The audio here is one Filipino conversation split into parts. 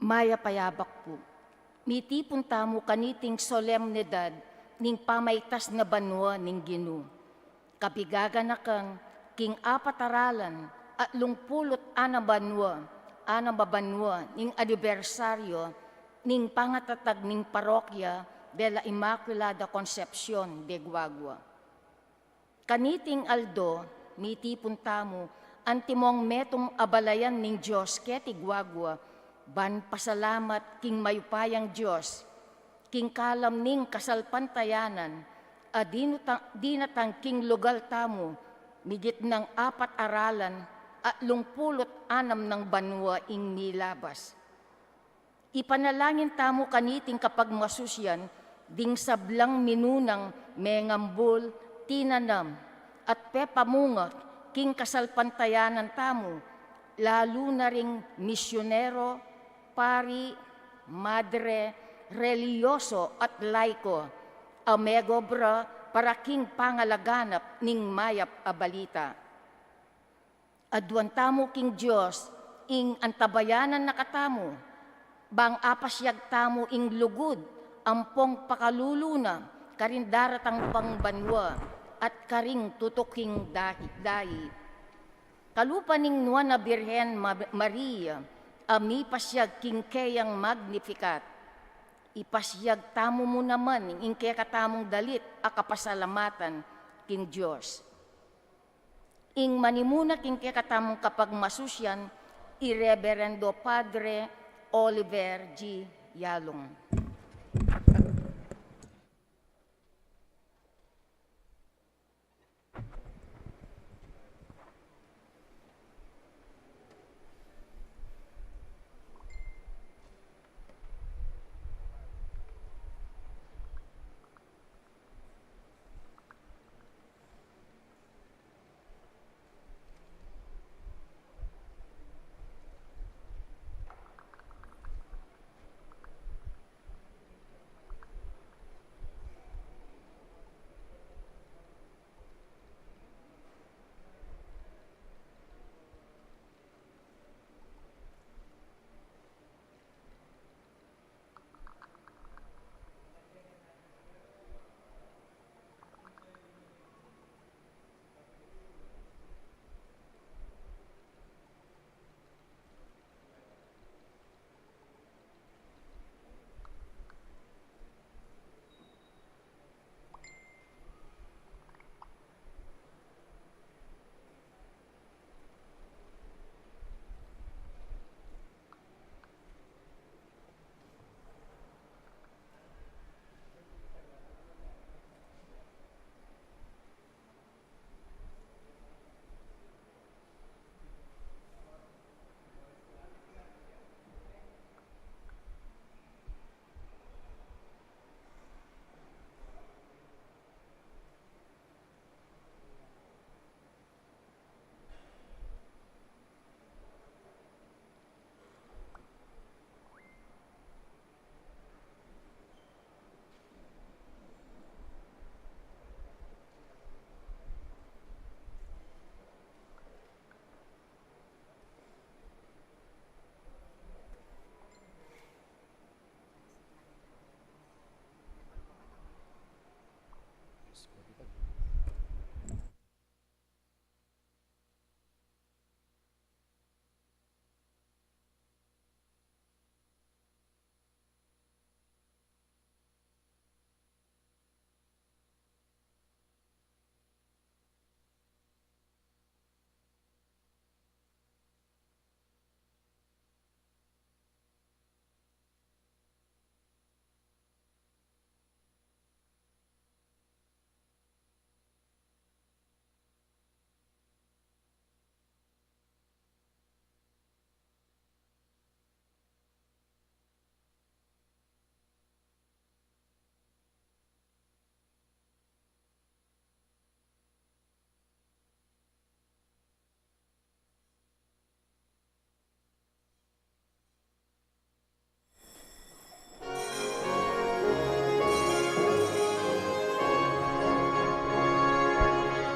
Maya payabak po. Miti punta mo kaniting solemnidad ning pamaytas na banwa ning Ginu. Kapigaga na kang king apataralan at lungpulot ana babanwa ning anibersaryo ning pangatatag ning parokya de la Immaculada Concepcion de Guagua. Kaniting Aldo, miti punta mo, antimong metong abalayan ning Diyos keti Guagua, ban pasalamat king mayupayang Diyos, king kalam ning kasalpantayanan, dinatang king lugal tamo, migit ng 4 aralan, at 26 ng banwa ing nilabas. Ipanalangin tamo kaniting kapag masusyan, ding sablang minunang mengambul, tinanam, at pepamunga, king kasalpantayanan tamo, lalo na ring misyonero, pari, madre, religyoso at laiko, amegobra para king pangalaganap ning mayap a balita. Adwan tamo king Diyos, ing antabayanan nakatamo, bang apasyag tamo ing lugod, ampong pakaluluna, karin daratang pangbanwa, at karing tutuking dahi. Kalupaning nuan na Birhen Maria, ami pasyag king kayang magnificat. Ipasyag tamo mo naman ing kaya katamong dalit a kapasalamatan king Diyos. Ing manimuna king kaya katamong kapag masusyan, Ireverendo Padre Oliver G. Yalong.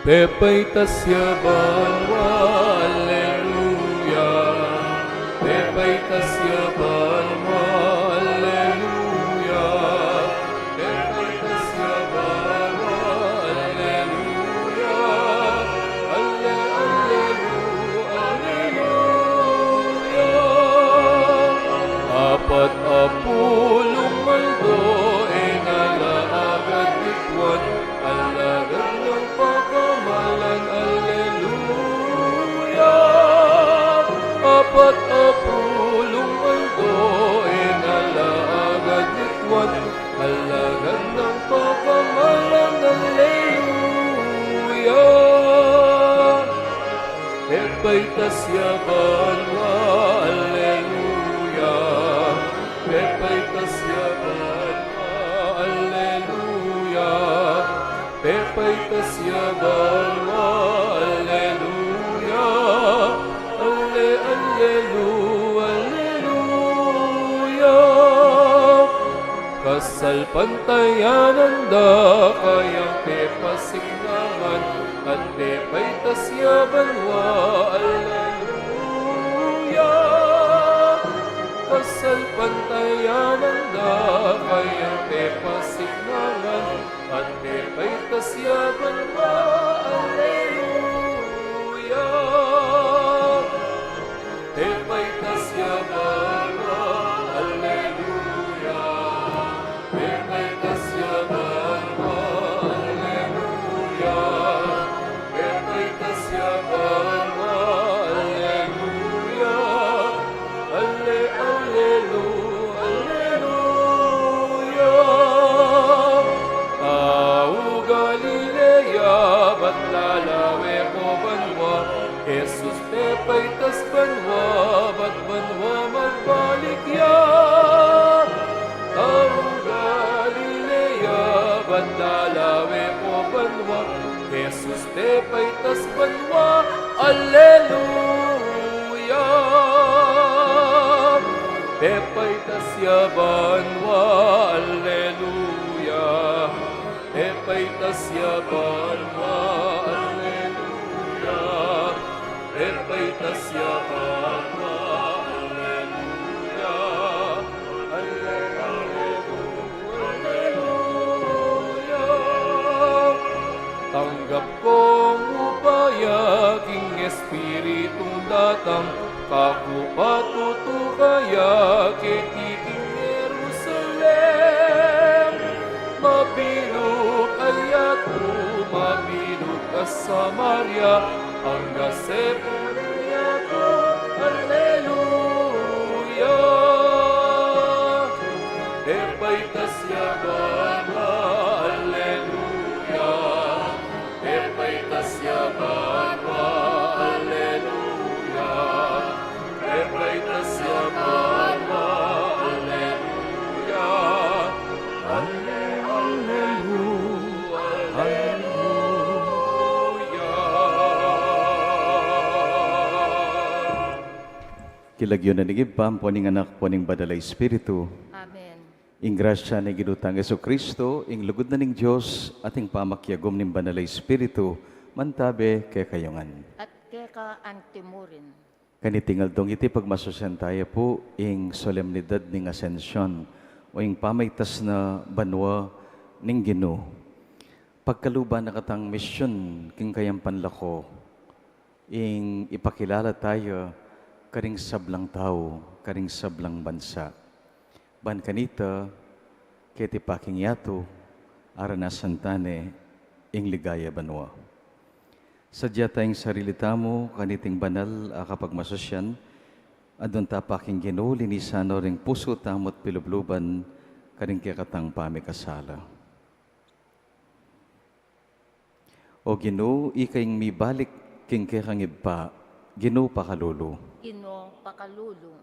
Pepaitasya banwa, Alleluia. Pepaitasya banwa. tasya banwa, alleluia. Pepay tasya banwa, alleluia. Pepay tasya banwa, alleluia. Alleluia. Kasal pantayanan da kayang pepasignaman at pepay tasya banwa, alleluia. Kasal pantayanan da kayang pepasignaman at pepay tasya banwa, alleluia. Pepay tasya banwa, alleluia. Pepay tasya banwa, alleluia. Pepay tasya banwa, alleluia. Alleluia. Tao Galilea, ba't lalawe ko banwa? Jesus, pepay tas banwa, ba't banwa magbalik ya? Tao Galilea, ba't lalawe ko banwa? Jesus, pepay tas banwa, alleluia. Pepay tasya banwa, alleluia. Pepay tasya banwa, alleluia. Pepay tasya banwa, alleluia. Alleluia. Tanggap kong upaya, king Espiritong datang, kaku patutukaya, ketiking Jerusalem. Mabilog ayatu, mabilog ka Samaria, ang gasepunya ko, alleluia. Pepay tasya banwa, alleluia. Pepay tasya banwa, alleluia. Pepay tasya banwa, alleluia. Alleluia. Kilagyon na nigibpam, poning anak, poning badala Espiritu. Amen. Ing grasya ni ginutang Yesu Kristo, ing lugod na ning Diyos, ating pamakyagom ning banala Espiritu, mantabe kay kayongan. At keka antimurin. Kanitingal dong iti pagmasosyan tayo po, ing solemnidad ning Asensyon, o ing pamaytas na banwa ning Ginoo. Pagkaluba na katang misyon, king kayang panlako, ing ipakilala tayo, karing sablang tao, karing sablang bansa. Ban kanita, keti paking yato, aranasan tane, ing ligaya banwa. Sadya tayong sarili tamo, kaniting banal, kapag masosyan, adon tapaking Ginoo, linisano ring puso tamot pilubluban, karing kikatang pamikasala. O Ginoo, ikaing mibalik king kikangibpa, Ginoo pakalulu. Ino pakalulu.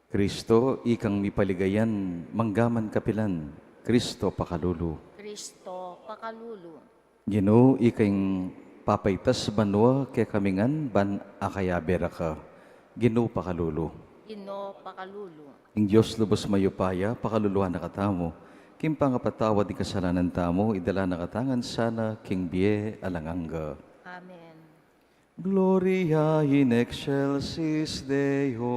Kristo, ikang mipaligayan, manggaman kapilan, Kristo pakalulu. Kristo pakalulu. Ginoo, ikaing papaytas banwa kay kamingan ban akayabera ka. Ginoo pakalulu. Ino pakalulu. Ing Diyos lubos mayupaya, pakaluluhan na katamo. Kim pangapatawad di kasalanan tamo, idala na katangan sana, king biye alanganga. Amen. Gloria in excelsis Deo.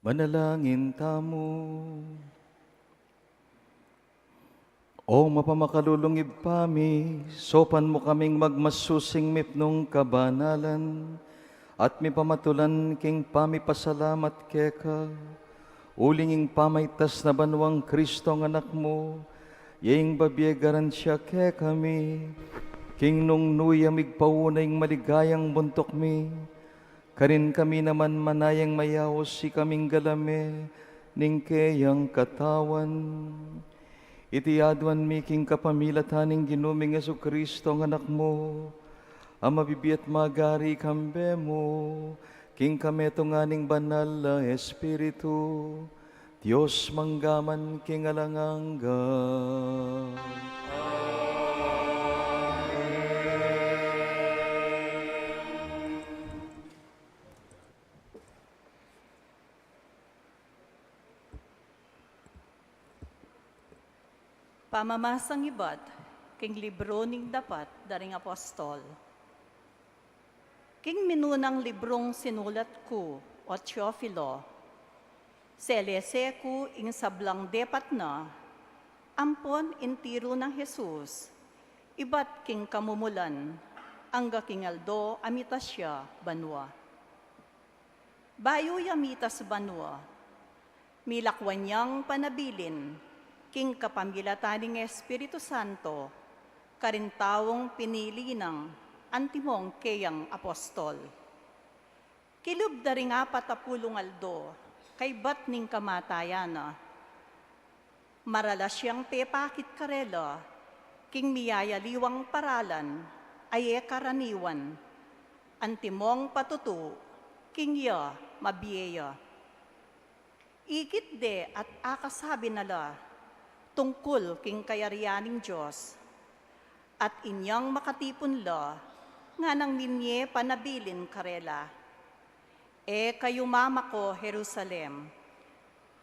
Manalangin tamo. O mapamakalulungib pami, sopan mo kaming magmasusing mipnong kabanalan, at mi pamatulan king pami pasalamat keka, ulinging pamaytas na banwang Kristo ang anak mo, yaing babyegaran siya ke kami, king nung nuyamig paunay maligayang buntok mi, karin kami naman manayang mayawos si kaming galame, ning keyang katawan. Iti adwan mi king kapamilataning ginuming Yesu Kristo ang anak mo, ang mabibiat magari kambe mo, king kameto nganing banal na Espiritu, Diyos manggaman king alangangga. Pamamasang ibat, king libro ning dapat daring apostol. King minunang librong sinulat ko, o Teofilo, selese ko ing sablang depat na, ampon intiro ng Jesus, ibat king kamumulan, angga king aldo amitas siya banwa. Bayo yamitas banwa, milakwan niyang panabilin, king kapamilataning Espiritu Santo, karintawong pinili ng antimong keyang apostol. Kilub daring 40 aldo, kay bat ning kamatayana. Marala siyang pepakit karela, king miyayaliwang paralan, aye karaniwan, antimong patutu, king ya mabiyeya. Ikit de at akasabi nala, tungkol king kayarianing Diyos, at inyang makatipon la, nga nang ninye panabilin karela. E kayo mama ko, Jerusalem,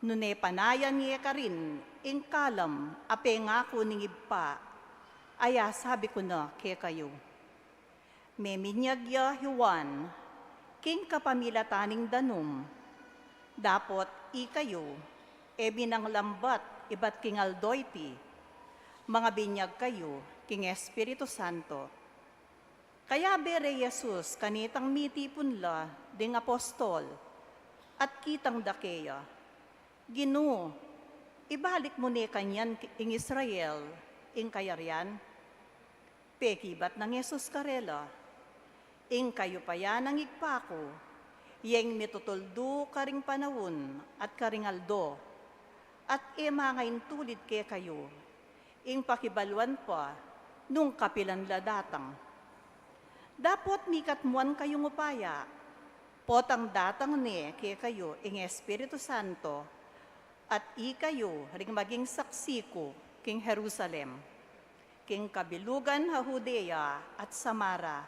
nune panayan niye ka rin, ing kalam, ape nga ko ningib pa, aya sabi ko na ke kayo. Meminyag ya Juan, king kapamilataning danum, dapot ikayo, e binang lambat, ibat king aldoyti, mga binyag kayo, king Espiritu Santo. Kaya bere Jesus, kanitang mitipon la, ding apostol, at kitang dakeya. Ginu, ibalik mo ni kanyan ing Israel, ing kayarian. Pekibat ng Jesus karela, ing kayo pa yan ang igpako, yeng mitutuldo karing panawon at karing aldo, at ngayon tulid ke kayo, ing pakibaluan pa, nung kapilan ladatang. Dapot mikat muan kayong upaya, potang datang ni ke kayo, ing Espiritu Santo, at kayo ring maging saksi ko, king Jerusalem, king kabilugan ha Judea at Samara,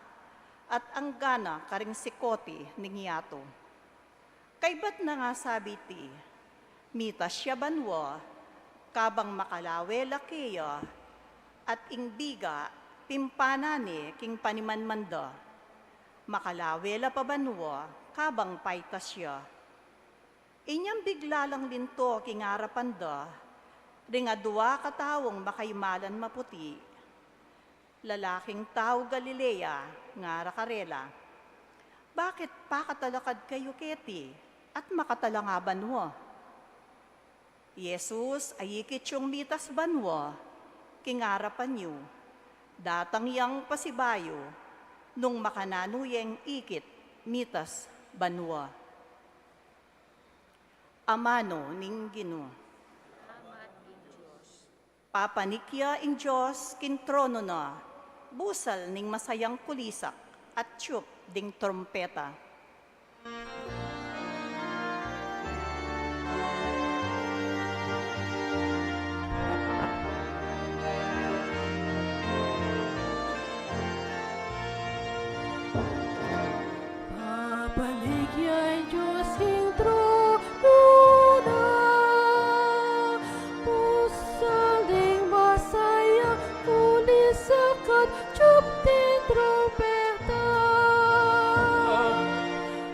at ang gana karing sikoti ning yato. Kaybat na nga sabi ti, mita siya banwa, kabang makalawe lakeya, at ingbiga, pimpanane king panimanmanda. Makalawe la pabanwa, kabang paitas siya. Inyang bigla lang linto king arapanda, ring adwa katawong makaimalan maputi. Lalaking tao Galilea, ngara karela. Bakit pakatalakad kayo keti, at makatalangaban mo? Jesus ay ikit yung mitas banwa, kingarapan niyo, datang yang pasibayo, nung makananuyeng ikit mitas banwa. Amano ning Ginoo. Papanikya ing Diyos kin trono na, busal ning masayang kulisak, at tiyup ding trompeta. Papaligyan Diyos king trono na, pusal ding masayang kulisak at tiyup ding trompeta.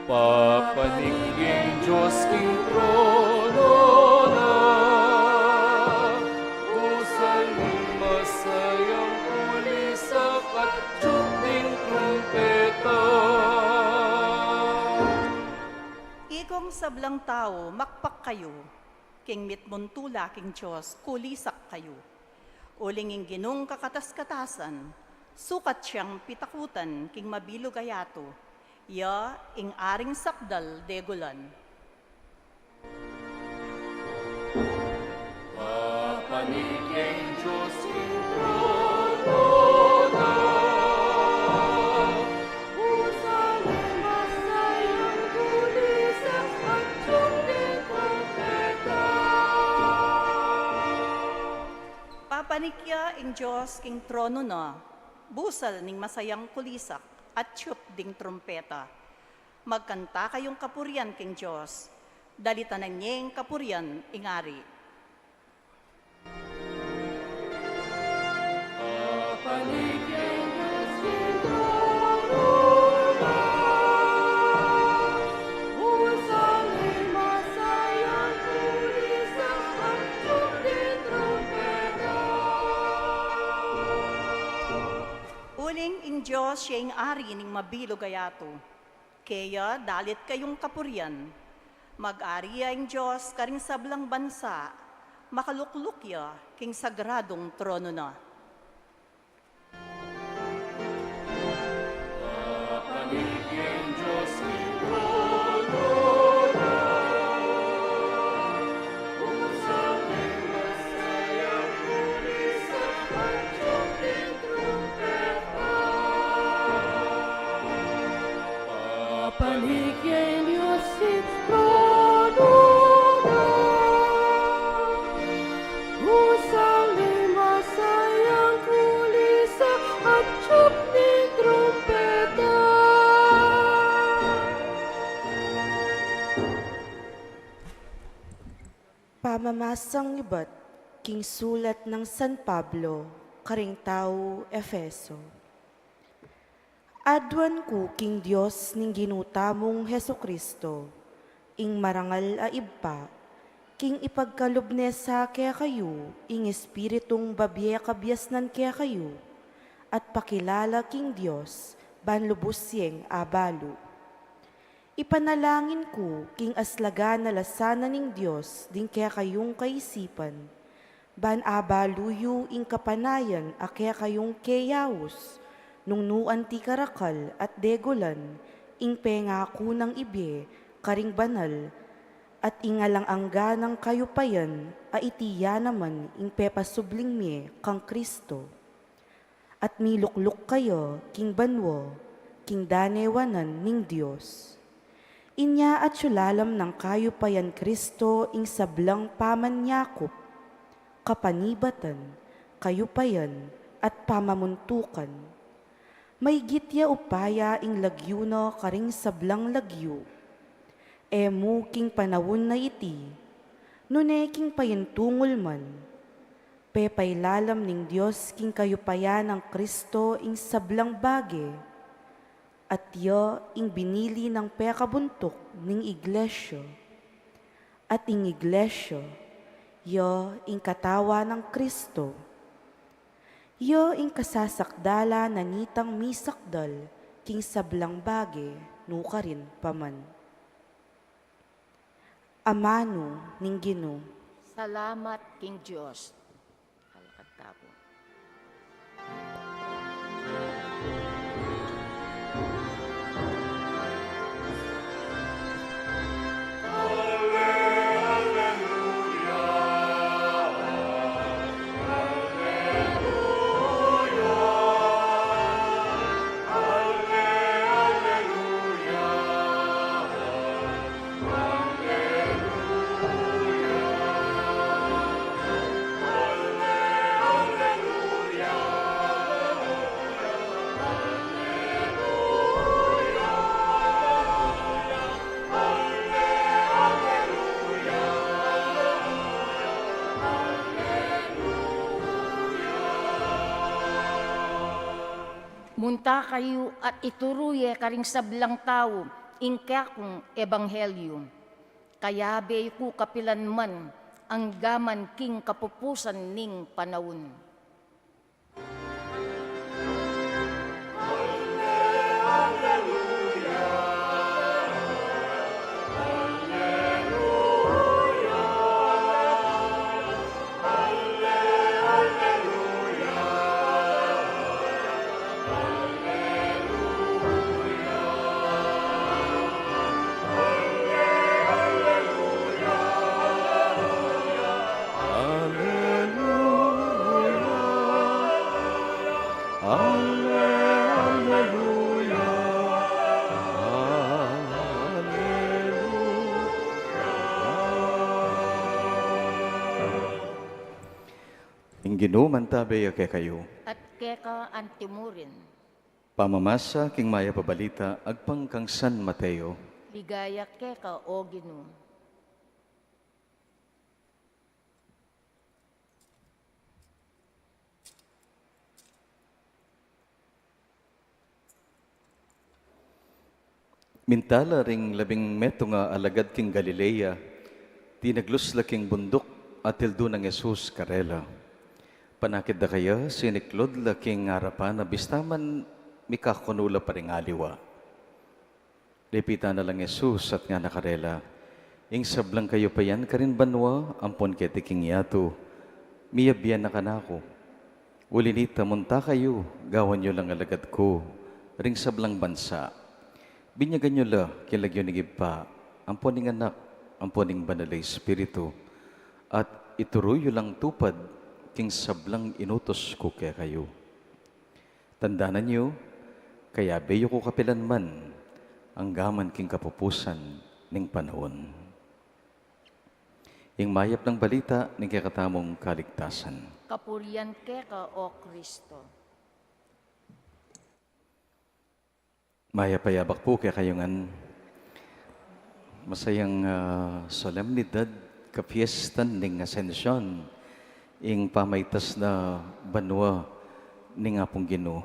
Papanigin Diyos king trono tao, makpak kayo, king mitmuntula king Diyos, kulisak kayo. Uling ing ginong kakatas-katasan, sukat siyang pitakutan, king mabilog ayato, ya ing aring sakdal degulan. Papaniging Diyos ing trono na. Usaling masayang kulisak at tiyong trompeta. Papanikya ing Diyos king trono na, busal ning masayang kulisak at tiyup ding trompeta. Magkanta kayong kapurian king Diyos, dalitanan niyeng kapurian ingari. Papaniging Diyos ing Usaling masayang kulisak at tiyong trompeta. Uling ing Diyos siya ing ari ning mabilog ayato. Kaya dalit kayong kapurian, mag-ariya ing Diyos karing sablang bansa, makaluklukya king sagradong trono na. Papaniging Diyos ing trono na. Usaling masayang kulisak at tiyong trompeta. Papanigyan Diyos sin trono na. Usaling masayang kulisak at tiyog ni trompeta. Pamamasang libat, king sulat ng San Pablo, karing tao, Efeso. Adwan ko king Dios ning ginutamong Heso Kristo, ing marangal a ibpa, king ipagkalubnes sa kaya kayo, ing espiritong babye kabyasnan kaya kayo, at pakilala king Dios, banlubusyeng abalo. Ipanalangin ko king aslaga na lasanan ning Dios din kaya kayong kaisipan, ban abaluyo ing kapanayan a kaya kayong keyawos, nung nuan ti karakal at degolan, ing pengako ng ibe, karing banal, at ingalang angga ng kayupayan, a itiya naman ing pepasubling me kang Kristo. At milukluk kayo, king banwo, king danewanan ning Diyos. Inya at sulalam ng kayupayan Kristo ing sablang pamanyakop, kapanibatan, kayupayan, at pamamuntukan. May gitya upaya ing lagyo na karing sablang lagyo. Emu king panawon na iti, nune king payintungol man. Pepailalam ning Diyos king kayupaya ng Kristo ing sablang bage. At yo ing binili ng pekabuntok ning iglesia. At ing iglesia, yo ing katawa ng Kristo. Yo ing kasasakdala na nitang misakdal, king sablang bage, nuka rin paman. Amano ning Ginoo. Salamat king Diyos. Halakad tabo. Munta kayo at ituruye karing sablang tao, ingkya kong ebanghelyo. Kaya be ku kapilan man, ang gaman king kapupusan ning panahon. Alleluia, Alleluia. Ing ginuman tabi ake kayo. at keka antimurin. Pamamasa king maya pabalita agpang kang San Mateo. Ligaya keka o Ginoo. Mintala ring labing meto nga alagad king Galilea, tinaglusla king bundok at tildo ng Jesus karela. Panakid da kaya siniklod la king harapan na bistaman mikakunula pa ring aliwa. Lipita na lang Jesus at nga nakarela. Ing sablang kayo pa yan karin banwa, ampon kete king yato. Miyabyan na kanako. Ulinita munta kayo, gawan nyo lang alagad ko. Ring sablang bansa. Binyagan nyo la, kilagyo ni Gipa, amponing anak, amponing banalay espiritu, at ituruyo lang tupad, king sablang inutos ko kaya kayo. Tandaanan nyo, kaya beyo ko kapilan man, ang gaman king kapupusan ning panahon. Ing mayap ng balita ning kakatamong kaligtasan. Kapurian keka o Kristo. Mayapayabak po kaya kayongan masayang solemnidad kapiestan ning Asensyon ing pamaytas na banwa ning apong Ginoo.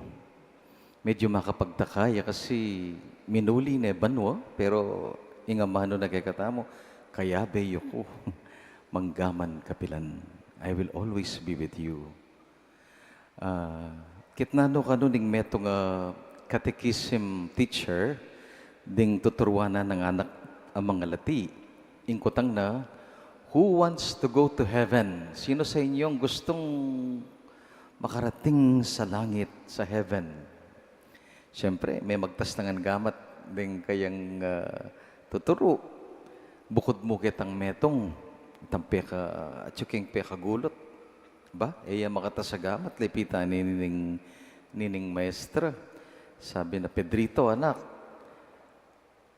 Medyo makapagtakaya kasi minuli na banwa pero ingamano na kay katamo kaya beyo ko manggaman kapilan. I will always be with you. Kitnano kano ning meto nga catechism teacher ding tuturuanan ng anak ang mga lati. Ingkutang na, who wants to go to heaven? Sino sa inyong gustong makarating sa langit, sa heaven? Siyempre, may magtastangan gamat ding kayang tuturo. Bukod mo kitang metong, itang peka, at yung peka gulot. Ba? Iya makatasagamat, lipita nining maestra. Sabi na, Pedrito, anak,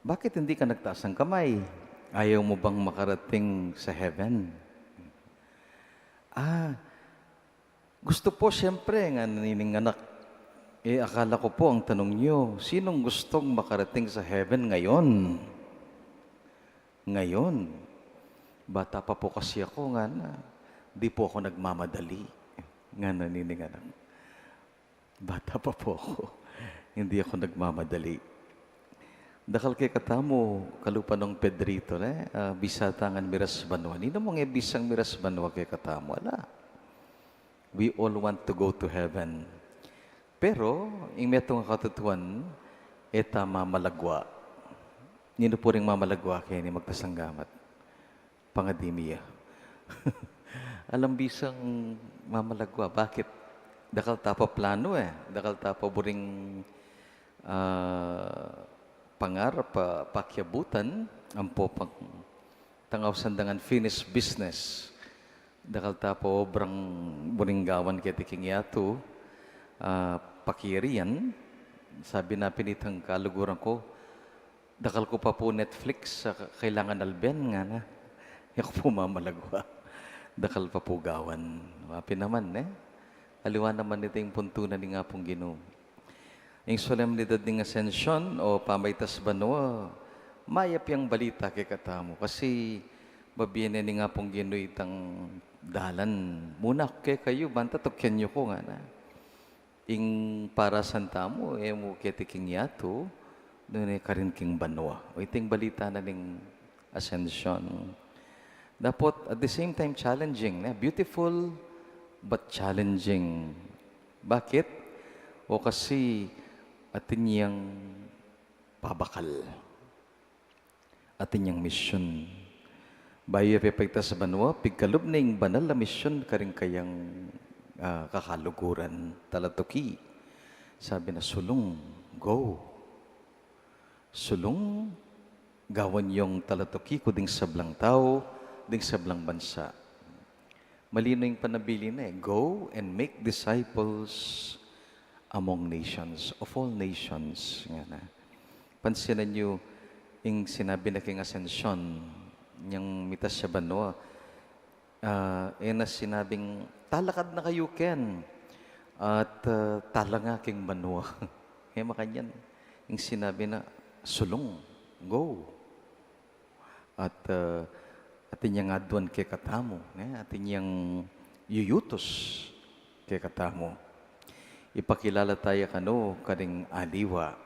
bakit hindi ka nagtaas ng kamay? Ayaw mo bang makarating sa heaven? Gusto po siyempre nga nining anak. Akala ko po ang tanong niyo, sinong gustong makarating sa heaven ngayon? Ngayon. Bata pa po kasi ako nga na, di po ako nagmamadali. Nga nining anak. Bata pa po ako. Hindi ako nagmamadali. Dakal kay katamo, kalupa ng Pedrito, bisatangan miras banwa. Nino mong bisang miras banwa kay katamo? Ala. We all want to go to heaven. Pero, yung metong katutuan, eta mamalagwa. Nino po rin mamalagwa kaya ni magtasanggamat. Pangadimiya. Alam bisang mamalagwa. Bakit? Dakal tapa plano Dakal tapa buring pangarap pakyabutan ang po tangaw sandangan finished business. Dakal tapo obrang buringgawan kaya tiking yato pakirian. Sabi na pinitang kaluguran ko, dakal ko pa po Netflix sa kailangan alben nga na. Ako po mamalagwa. Dakal pa po gawan. Mapi naman aliwan naman ito yung puntunan ni nga pong Ginoo. Yung solemnidad ng Asensyon o pamaytas banwa, mayap yung balita kay katamo. Kasi babiyan ni nga pong Ginoo itang dalan. Muna kay kayo, banta tukyan nyo ko nga na. Ing para santamo, mo ketiking yato, doon karin king banwa. O iting balita na ng Asensyon. Dapat at the same time challenging. Beautiful, but challenging. Bakit? O kasi atin niyang pabakal. Atin niyang misyon. Bayo pepekta sa banwa, pigkalob ning banal na misyon karing kayang kakaluguran talatuki. Sabi na sulong, go. Sulong, gawan yung talatuki ko ding sablang tao, ding sablang bansa. Malino yung panabili na go and make disciples among nations, of all nations. Nga na. Pansinan nyo, yung sinabi na king Asensyon, yung mitas siya banwa, na sinabing, talakad na kayo, Ken. At tala nga king banwa. Makanyan. Yung sinabi na, sulong, go. At atin yung adwan kay katamo. Atin yung yuyutos kay katamo. Ipakilala tayo kano kaning aliwa.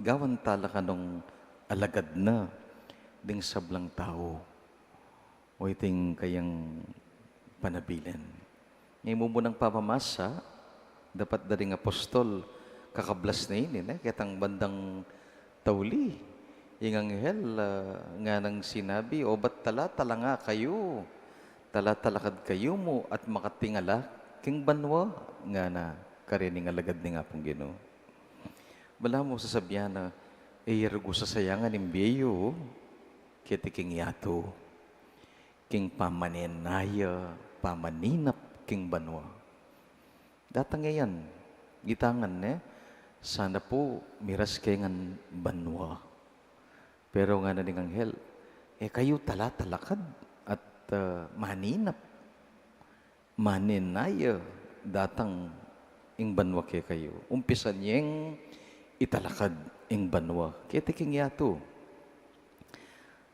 Gawan tala kanong alagad na ding sablang tao. O iting kayang panabilin. Ngayon mo munang pamamasa, dapat daring apostol, kakablas na yun, kitang bandang tauli. Yung anghel nga nang sinabi, o ba't tala nga kayo? Tala-talakad kayo mo at makatingala king banwa nga na karining alagad ni nga pong Ginoo. Wala mo sasabihan na, yargo sa sayangan imbiyo, kiti king yato, king pamanenaya, pamaninap king banwa. Datang ngayon, gitangan sana po miras kengan banwa. Pero nga na ning anghel, kayo tala-talakad at maninap, maninaya, datang ing banwa ke kayo. Umpisan niyeng italakad ing banwa. Kitiking yato.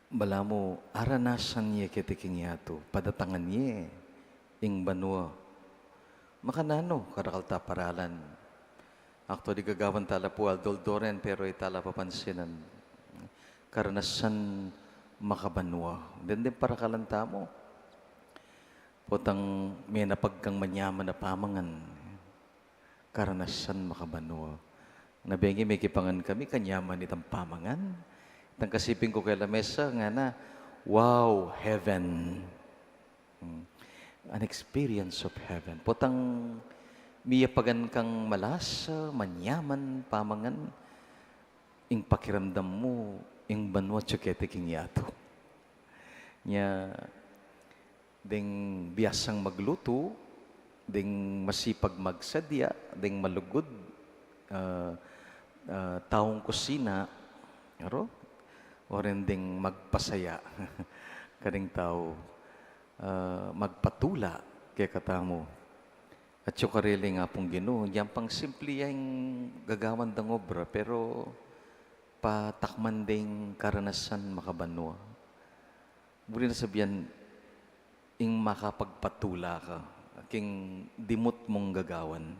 Bala mo, aranasan niya kitiking yato. Padatangan niya ing banwa. Makanano, karakalta paralan. Actually, gagawan tala po aldoldoren, pero itala papansinan. Karanasan makabanwa. Then para kalanta mo. Potang may napagkang manyaman na pamangan. Karanasan makabanwa. Nabengi may kipangan kami, kanyaman itang pamangan. Itang kasiping ko kay lamesa, nga na, wow, heaven. An experience of heaven. Potang miyapagan kang malasa, manyaman, pamangan, ing pakiramdam mo, ing banwa tsukete king yato. Nya, ding biyasang magluto, ding masipag magsadya, ding malugod, taong kusina, o rin ding magpasaya, karing tao, magpatula kay katamo. At yung karili nga pong Ginoo, yan pang simple yung gagawan ng obra, pero patakman ding karanasan makabanwa. Muli na sabihan, ing makapagpatula ka, king dimot mong gagawan.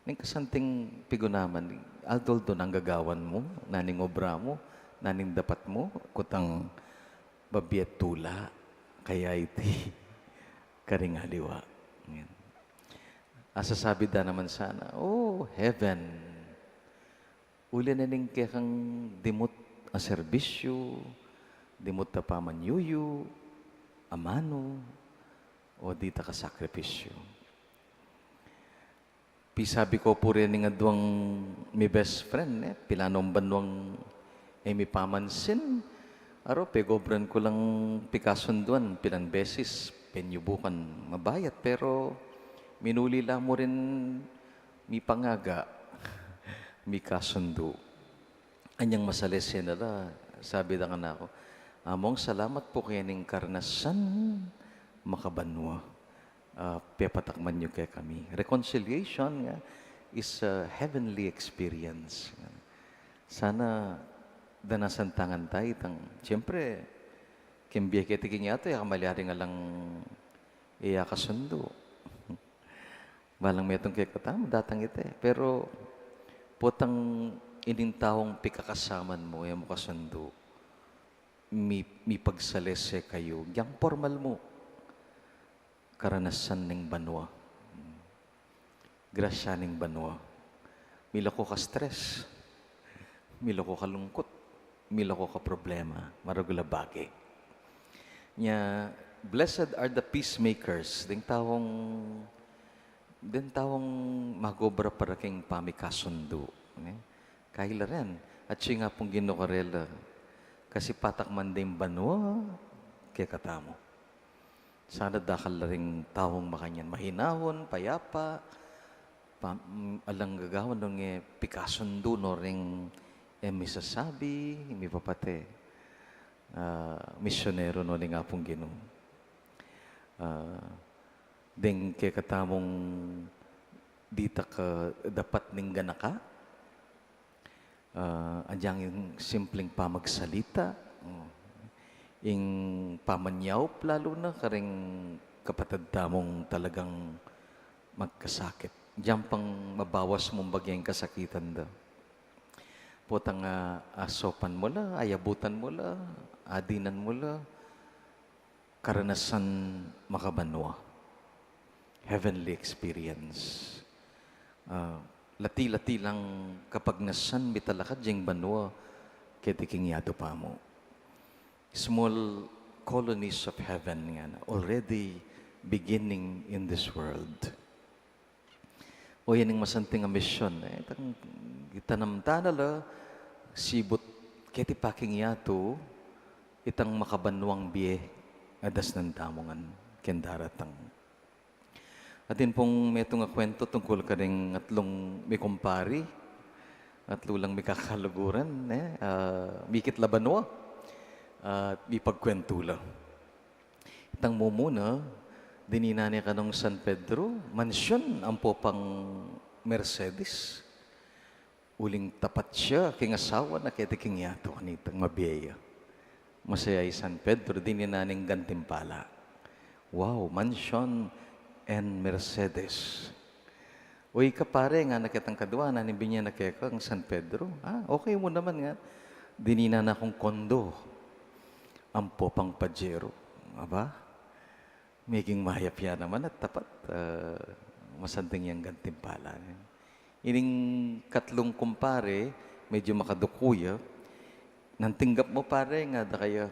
Ning kasanting pigunaman, aldol doon ang gagawan mo, naning obra mo, naning dapat mo, kutang babiyat tula, kaya iti karingaliwa. Yan. Asasabi da naman sana, oh, heaven. Uli na ning kaya kang dimot a serbisyo, dimot na pamanyuyu, amano, o dita ka sakripisyo. Pisabi ko po rin nga duwang mi best friend, pilanong banwang mi pamansin. Aro, pegobran ko lang Picasso duwan, pilang beses, penyubukan mabayat, pero minuli lang mo rin mi pangaga, mi kasundo. Anyang masalesya na la, sabi da nga na ako, among salamat po kayo ng karnasan makabanwa. Pepatakman niyo kay kami. Reconciliation is a heavenly experience. Sana danasan tangan tayo. Siyempre, kimbiya kaya tiging yato, kamalari nga lang kasundo. Balang may itong kaya katama, datang ito. Pero, potang ining taong pikakasaman mo, mo kasundo, mi pagsalese kayo, yang formal mo, karanasan ng banwa. Grasya ng banwa. Milako ka stress. Milako ka lungkot. Milako ka problema. Maragula bagay. Nya, blessed are the peacemakers. Ding tawong magobra para king pamikasundo. Kahila rin. At siya nga pong ginukarela. Kasi patakman din banwa, kaya katamo. Sana dakal na rin taong makanyan. Mahinahon, payapa, alang gagawan ng pikasundo no ring misasabi, mi papate, misyonero no ni nga pong Ginoo. ding kay katamong dita ka dapat ning ganaka. Andiyan yung simpleng pamagsalita. Ing pamanyaw, lalo na karing kapatid tamong talagang magkasakit. Diyan pang mabawas mong bagyang kasakitan daw. Potang asopan mo la, ayabutan mo la, adinan mo la, karanasan makabanwa. Heavenly experience. Lati-lati lang kapag nasan mitalakad jeng banwa, ketiking yato pa mo. Small colonies of heaven nga na, already beginning in this world. O yan ang masanting mission. Itanamtanala, sibot keti paking yato, itang makabanwang biye, adas ng tamongan, kendaratang. Atin pong may nga kwento tungkol ka rin atlong may kumpari, atlo lang may kakalaguran, mikit labanwa, at may pagkwentula. Itang mumuna, dininani ka ng San Pedro, mansyon ang popang Mercedes. Uling tapat siya, king asawa na ketiking yato, kanitang mabiyaya. Masaya San Pedro, dininaning gantimpala. Wow, mansyon and Mercedes. Uy, kapare nga nakitang kadwa, nanimbi niya nakeka ang San Pedro. Okay mo naman nga. Dinina na akong kondo. Ang popang Pajero. Aba? Maging mahayapya naman at tapat. Masanting yung gantimpala. Ining katlong kumpare, medyo makadukuya. Nantinggap mo pare nga da kaya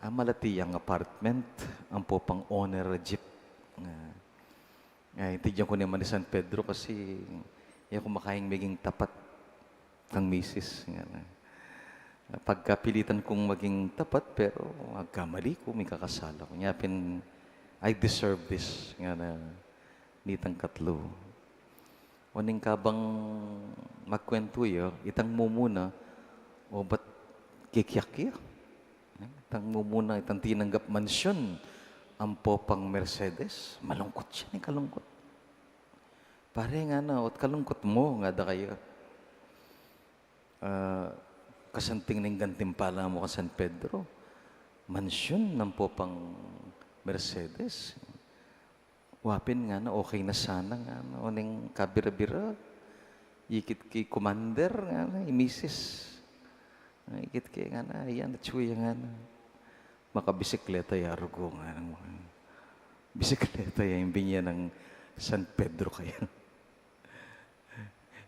malati ang apartment, ang popang owner jeep. Intindihan ko naman ni San Pedro kasi yung kumakaing maging tapat ng misis. Pagkapilitan kong maging tapat, pero magkamali ko, may kakasala ko. Nyapin, I deserve this. Nga na, nitang katlo. Uning kabang magkwento itang mumuna, o ba't kikyak-kyak? Itang mumuna, itang tinanggap mansyon, ang popang Mercedes. Malungkot siya, ni kalungkot. Pare nga na, at kalungkot mo, nga da kayo. Kasanting ng gantimpala mo ka San Pedro, mansyon ng popang Mercedes. Wapin nga na, okay na sana nga na, uning kabira-bira, ikit kay commander nga na, imisis. Ikit kay nga na, ayan, natsuya nga na. Makabisikleta yaro ko nga na. Bisikleta yung binya ng San Pedro kaya.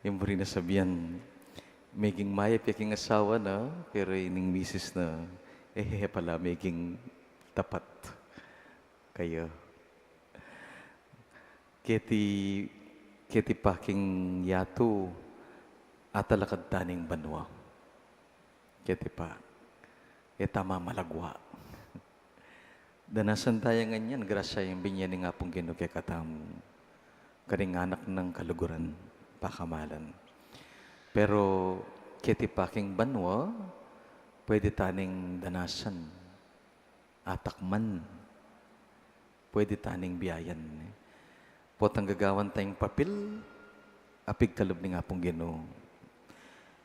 Yung rin nasabihan, maging mayap yaking asawa na, pero ining misis na, pala, maging tapat kayo. Keti paking yato, atalakad taning banwa. Keti pa, tama malagwa. Danasan tayo ganyan, grasya yung binyan nga pong ginuke katam, karing anak ng kaluguran, pakamalan. Pero keti paking banwa, pwede taning danasan, atakman, pwede taning biyayan. Potang gagawan tayong papel, apig kalub ni nga pong Ginoo.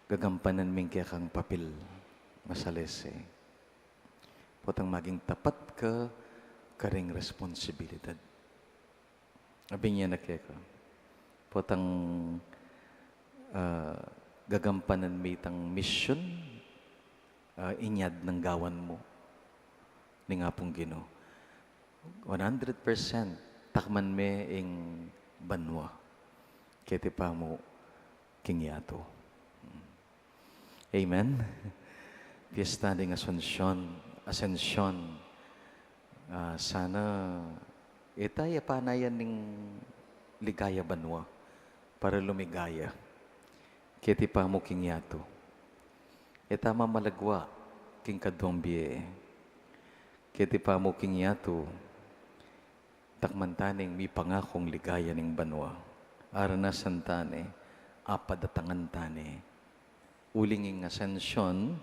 Gagampanan ming kaya kang papel, masalese. Potang maging tapat ka, karing responsibilidad. Abing niya na kaya ka. Potang gagampanan may itang mission, inyad ng gawan mo, ni nga pong Ginoo. 100% takman me ing banwa. Kete pa mo kingyato. Amen? Fiesta ng Ascension. Sana itaya panayan ng ligaya banwa para lumigaya. Kete pa mo kingyato. Itama malagwa king kadwang biye. Kete pa mo kingyato. Takmantaning mi pangakong ligaya ning banwa. Aranasan tane, apadatangan tane. Uling ing asensyon,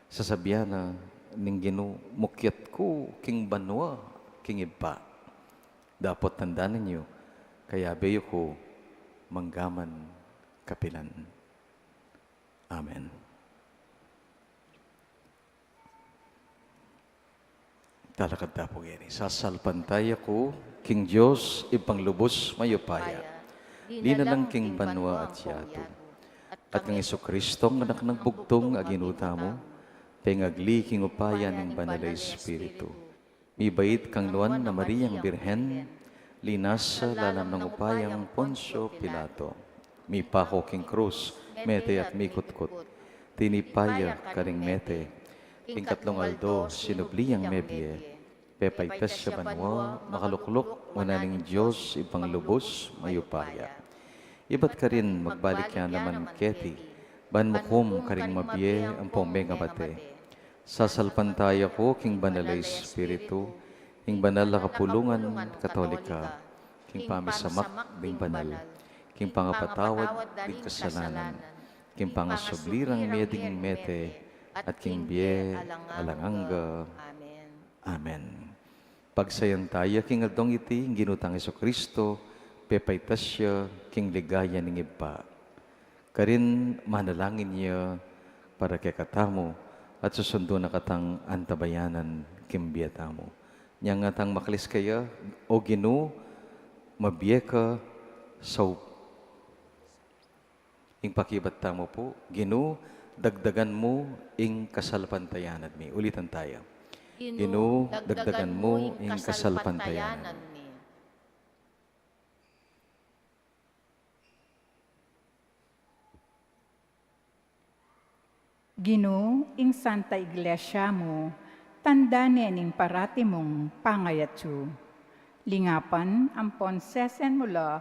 sasabihan na ning Ginoo, mukyat ko king banwa, king iba. Dapot tandaan ninyo, kaya beyo ko manggaman kapilan. Amen. Talakad ta po gani. Sasalpantaya ko, King Diyos, ipanglubos mayupaya. Di na lang king banwa at yato. At ng Iso Kristong anak ng bugtong aginuta mo, pengagli king upaya ng banalay Espiritu. Mibait kang luan na Mariang Birhen, linas sa lalam ng upayang Ponsyo Pilato. Mipako king krus, mete at mikutkot. Tinipaya karing mete, king katlong aldo, sinubliyang mebye. Pepaitas siya banwa, makaluklok, unaning Diyos, ipanglubos, mayupaya. Iba't ka rin magbalik yan naman keti, ban mukum karing mabye ang pomenga bate. Sasalpantaya ko, king banalay Espiritu, king banal na kapulungan katolika, king pamisamak ding banal, king pangapatawad ding kasalanan, king pangasoblirang meding mete, at king biye alanganga. Amen. Amen. Pagsayantaya king adong iti, ginutang Iso Kristo, pepaitas siya, king ligaya ning iba. Karin manalangin niya para kay katamo at susundo na katang antabayanan kimbiyata mo. Nya nga tang maklis kaya o Ginoo mabiye ka sa ing pakibat mo po. Ginoo dagdagan mo ing kasalpantayanan mi. Ulitan tayo. Ginoo dagdagan mo ing kasalpantayanan. mi. Ginoo, ing Santa Iglesia mo, tandaan ning parati mong pangayatsu. Lingapan ang ponsesen mula,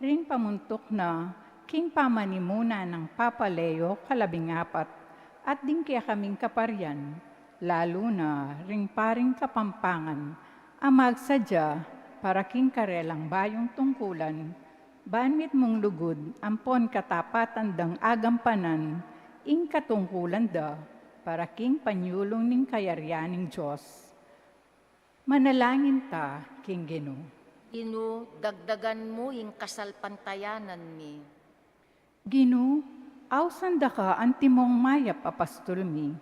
ring pamuntok na, king pamanimuna ng Papa Leo 14, at din kaya kaming kaparyan, lalo na ring paring kapampangan, ang magsadya para king karelang bayong tungkulan, banmit mong lugod, ampon katapatan dang agampanan, ing katungkulan da, para king panyulong ning kayaryaning Diyos. Manalangin ta, King Ginoo. Ginoo dagdagan mo ing kasalpantayanan mi. Ginoo, awsanda ka ang timong mayap apastol mi.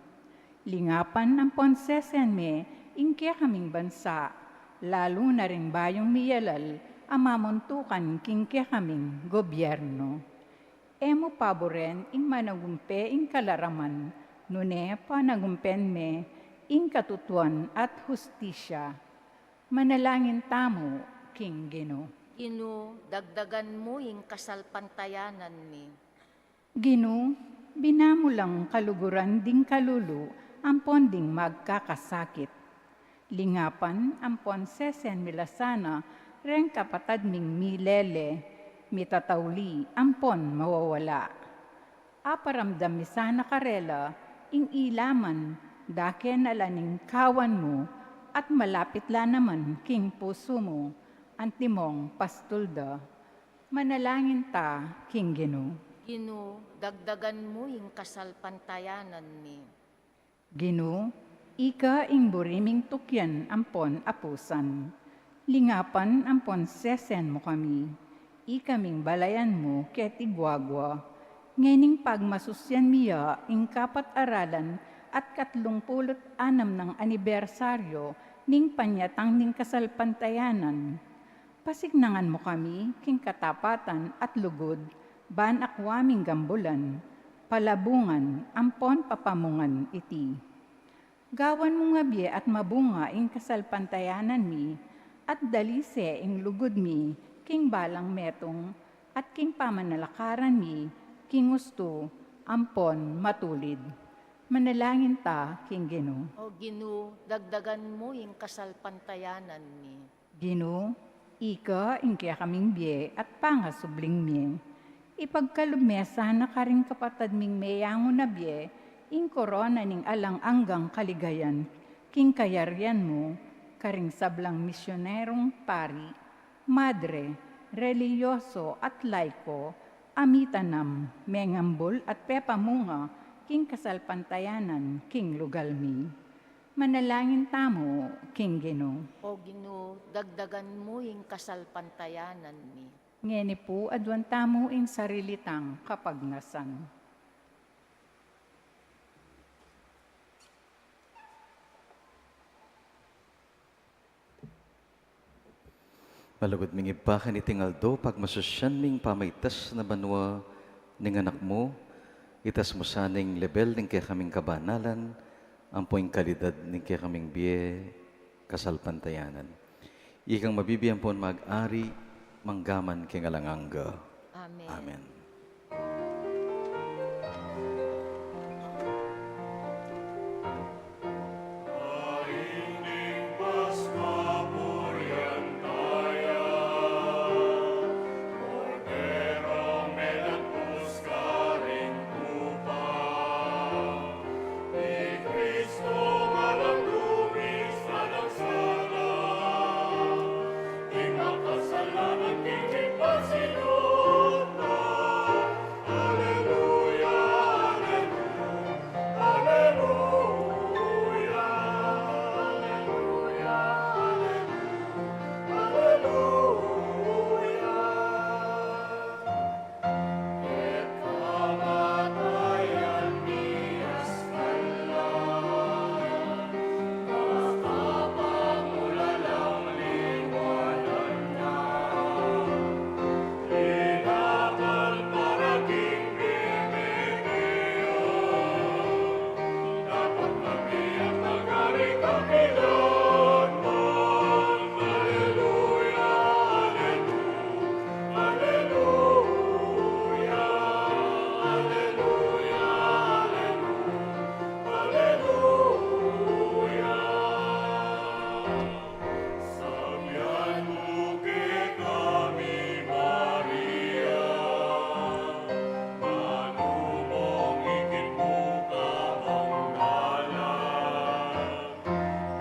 Lingapan ng ponsesen me, ing kaya kaming bansa, lalo na rin bayong miyalal, amamuntukan king kaya kaming gobyerno. Emo paboren ing managumpe ing kalaraman, nune panagumpen me, ing katutuan at hustisya. Manalangin tamo, King Ginoo. Ginoo dagdagan mo ing kasalpantayanan mi. Ginoo, binamulang kaluguran ding kalulu, ampon ding magkakasakit. Lingapan ampon sesen milasana, reng kapatad ming milele, mitatawli, ampon mawawala. Aparamdam mi sana karela, ing ilaman, daken alaning kawan mo, at malapit la naman king puso mo, antimong pastulda. Manalangin ta, King Ginoo. Ginoo dagdagan mo ing kasalpantayanan mi. Ginoo, ika ing buriming tukyan ampon apusan. Lingapan ampon sesen mo kami. Ikaming balayan mo ket igwagwa. Ngening pagmasusyan miya ing kapat-aralan at 36 ng anibersaryo ning panyatang ning kasalpantayanan. Pasignangan mo kami king katapatan at lugod, ban akwaming gambulan, palabungan, ampon papamungan iti. Gawan mo nga biye at mabunga ing kasalpantayanan mi, at dalise ing lugod mi, king balang metong, at king pamanalakaran mi, king gusto, ampon matulid. Manalangin ta, King Ginoo. O Ginoo dagdagan mo ing kasalpantayanan mi. Ginoo, ika ing kaya kaming biye at pangasubling mi. Ipagkalumesa na karing kapatad ming meyango na biye, ing korona ning alang-anggang kaligayan, king kayaryan mo, karing sablang misyonerong pari, madre, reliyoso at laiko, amitanam, mengambol at pepamunga, king kasalpantayanan, king lugalmi. Manalangin tamo, King Ginoo. O Ginoo, dagdagan mo yung kasalpantayanan mi. Ngeni po adwan tamo ing sarilitang kapagnasan. Malugod ming iba kanitingal do, pagmasusyan ming pamaytas na banwa ning anak mo, itas mo saning level ning kaya kaming kabanalan, ampo yung kalidad ning kaya kaming biye, kasalpantayanan. Ikang mabibiyan po mag-ari, manggaman kay ngalanganga. Amen. Amen. Ainding Paska Puriantaya, Cordero melat puskaring tupa, Ni Cristo ngalang lumis alang sala, Ingakasalanan kikip pasiluta. Alleluia, alleluia, alleluia, alleluia, alleluia. Et kamatayan niyas kanlan, makapangulalang liwanan na. Inaman paraging bibigyo, dapat magbiyak magari kapilanman. Alleluia, alleluia, alleluia, alleluia, alleluia. Sabihan mo kami, Maria, manumong ikitbuka ang dalan.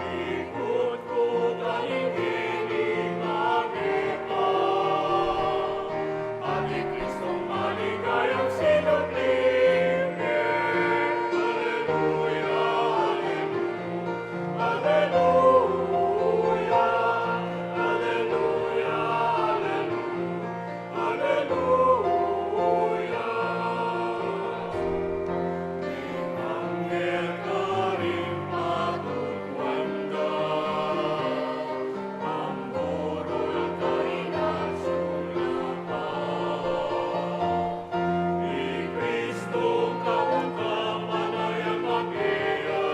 Ikot ko tayong hinimagita, at ni Kristong maligayang sinublibe. Alleluia, alleluia, alleluia, alleluia. Anghel ka rin patutwanda, ang burol ka inasulatan. Ni Cristo kamong kamanayang magiya,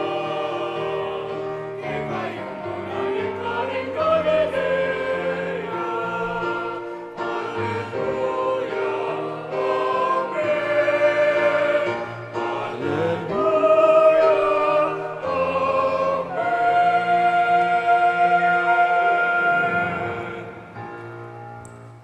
kay kayo munalik ka rin Galilea. Alleluia, amen. Alleluia, amen.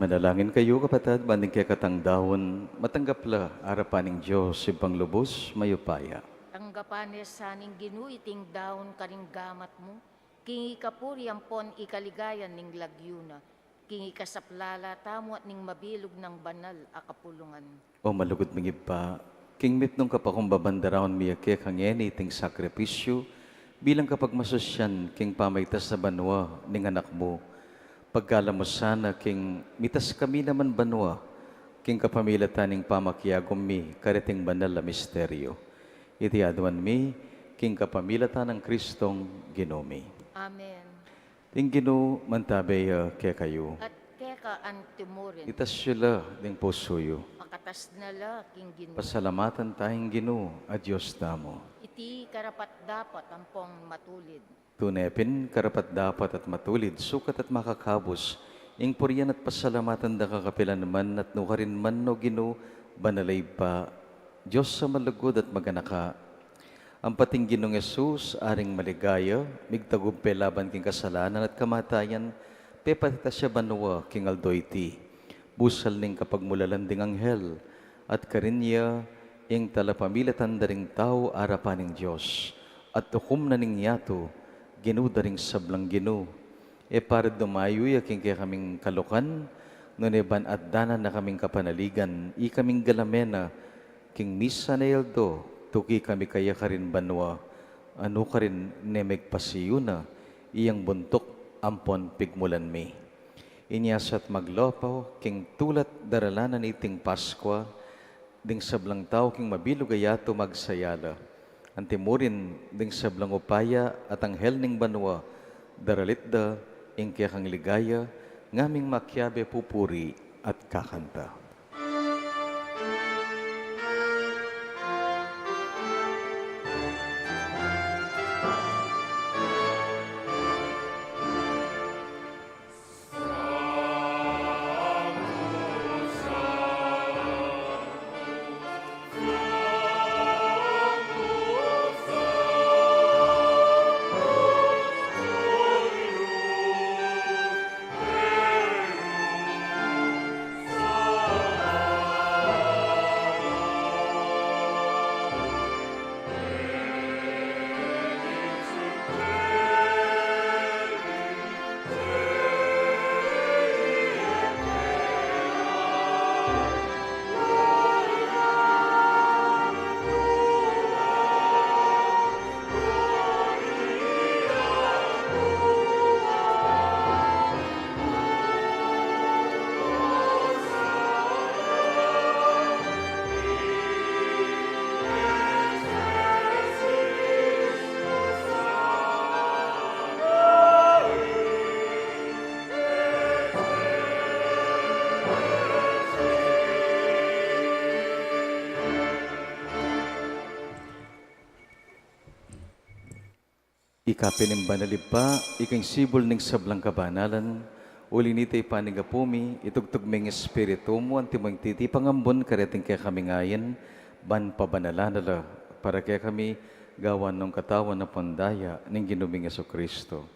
Manalangin kayo, kapatid, banding kaya katangdawon, matanggapla, arapaning Diyos, sipang lubos, mayupaya. Tanggapanes saning Ginoo iting daon karing gamat mo, kingi kapuri ampon ikaligayan ning lagyuna, kingi kasaplala tamo at ning mabilog ng banal a kapulungan. O malugod ming iba, king mit nung kapakong babandaraon miyake kangeni iting sakripisyo, bilang kapag masusyan king pamaytas na banwa ning anak mo, pagkala mo sana king mitas kami naman banwa, king kapamilatan ning pamakyagom mi, kariting banal na misteryo. Iti aduan mi, king kapamilatan ng Kristong Ginoo. Amen. Ting Ginoo mantabay kaya kayo. At keka antimurin, Itas sila ding pusoyo. makatas na la king Ginoo. Pasalamatan tayong Ginoo at Diyos damo. Iti karapat dapat ampong matulid. Tunepin, karapat dapat at matulid, sukat at makakabos, ing puriyan at pasalamatan da kakapilan man at nukarin man no Ginoo, banalay pa, Diyos sa malugod at maganaka. Ang pating Ginoong Yesus, aring maligaya, migtagumpay laban king kasalanan at kamatayan, pepatita siya banwa king aldoyti. Busal ning kapagmulalanding anghel, at karinya ing talapamilatan daring tao arapaning Diyos, at tukum na ning yato, ginudaring sablang Ginoo. E para dumayoy aking kaya kaming kalukan, nuneban at dana na kaming kapanaligan, i kaming galamena, king misa na yaldo, tuki kami kaya karin banwa, ano ka rin nemegpasiyo na, iyang buntok ampon pigmulan mi. Inyasat maglopaw, king tulat daralanan iting Paskwa, ding sablang tao king mabilugayato magsayala. Antimurin ding sablang upaya at anghel ning banwa, daralitda, ingkya kang ligaya, ngaming makyabe pupuri at kakanta. Ikapin ng banalippa, iking sibol ng sablang kabanalan, uli nitay panigapumi, itugtugming espiritu mo, antimong titipangambon, kareting kaya kami ngayon, ban pabanalanala, para kaya kami gawan ng katawan na pandaya ng ginuming Kristo.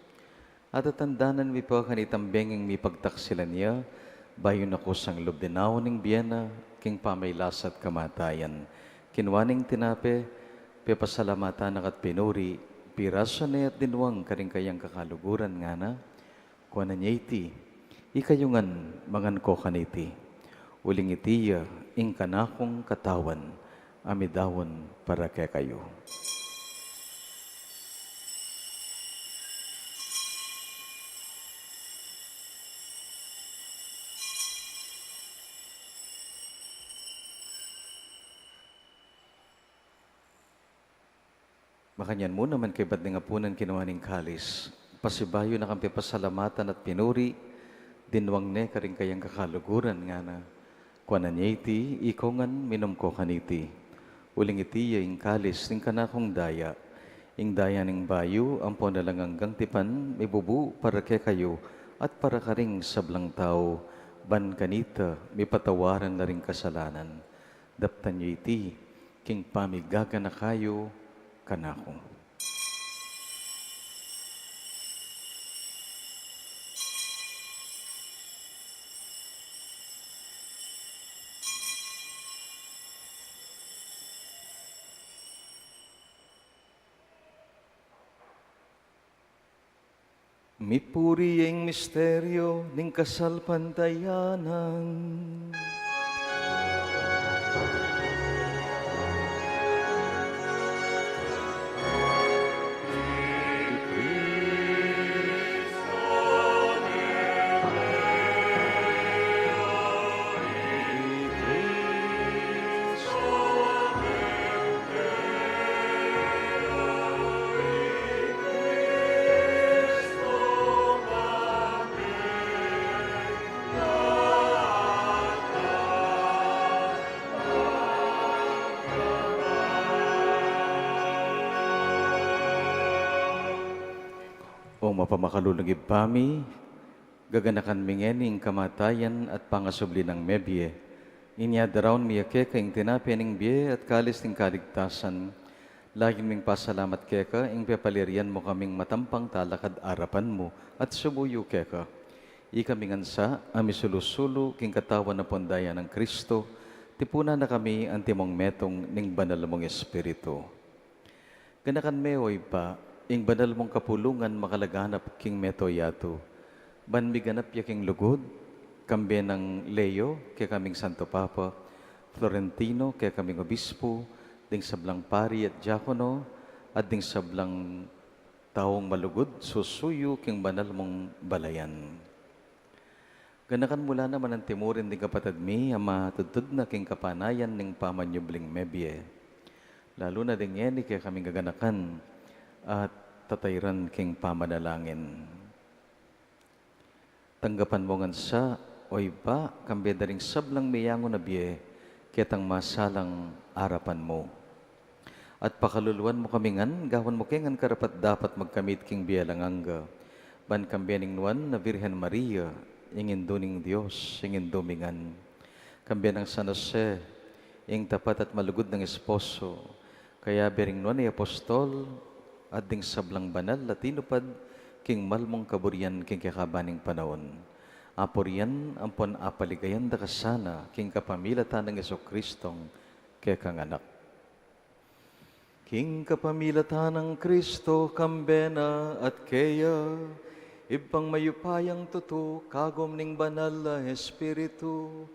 At atandanan mi pa kanitambenging mi pagtaksilan niya, bayon ako sang lubdinaw ng biyana, king pamaylasat kamatayan. Kinwaning tinape, pepasalamatan at pinuri, pirasa na at dinwang karing kayang kakaluguran nga na, kuha na niya iti, ikayungan mangan ko kaniti, uling itiya, ing kanakong katawan, amidawon para kay kayo. Makanyan mo naman kay ba't nga punan kinuhaning kalis. Pasibayo na kampi pasalamatan at pinuri, dinwang ne karing kayang kakaluguran nga na. Kuana niya iti, ikongan minom ko kaniti. Uling iti ing kalis ning kanakong daya. Ing daya ning bayo, ampo na lang hanggang tipan, may bubu para kay kayo, at para karing sablang tao, ban kanita, may patawaran na ring kasalanan. Daptan niya iti, king pamigaga na kayo, kanako. Mipuri ang misteryo ng kasalpantayanan. O mapamakalulungib pami, gaganakan mingening kamatayan at pangasubli ng mebye. Inyadaraon miyake kaing tinapya ning biye at kalis ning kaligtasan. Laging ming pasalamat keka, ing pepalirian mo kaming matampang talakad arapan mo at subuyo keka. Ikaming ansa, amisulusulo, king katawan na pondaya ng Kristo, tipuna na kami antimong metong ning banal mong Espiritu. Ganakan meoy pa, ing banal mong kapulungan makalaganap king metoyato. Banmiganap ya king lugod, kambe ng Leo, kaya kaming Santo Papa, Florentino, kaya kaming Obispo, ding sablang pari at diakono, at ding sablang taong malugod, susuyo king banal mong balayan. Ganakan mula naman ang timurin din kapatid mi, ang matudtod na king kapanayan ning pamanyubling mebye. Lalo na din yan, kaya kaming gaganakan at tatayran king pamanalangin. Tanggapan mo nga sa, oy ba, kambeda ring sablang miyango na biye, kitang masalang arapan mo. At pakaluluan mo kami ngan, gawan mo kengan karapat dapat magkamit king bialanganga. Ban kambianing nuan na Virgen Maria, ingin duning Diyos, ingin dumingan. Kambian ng San Jose, ing tapat at malugod ng esposo. Kaya bering nuan ay apostol, at ding sablang banal, at tinupad, king malmong kaburian, king kakabaning panahon. Aporian, ampon apaligayan da kasana, king kapamilatan ng Jesucristong, kekang anak. King kapamilatan ng Kristo, kambena at keya, ibang mayupayang tuto, kagom ning banal na Espiritu,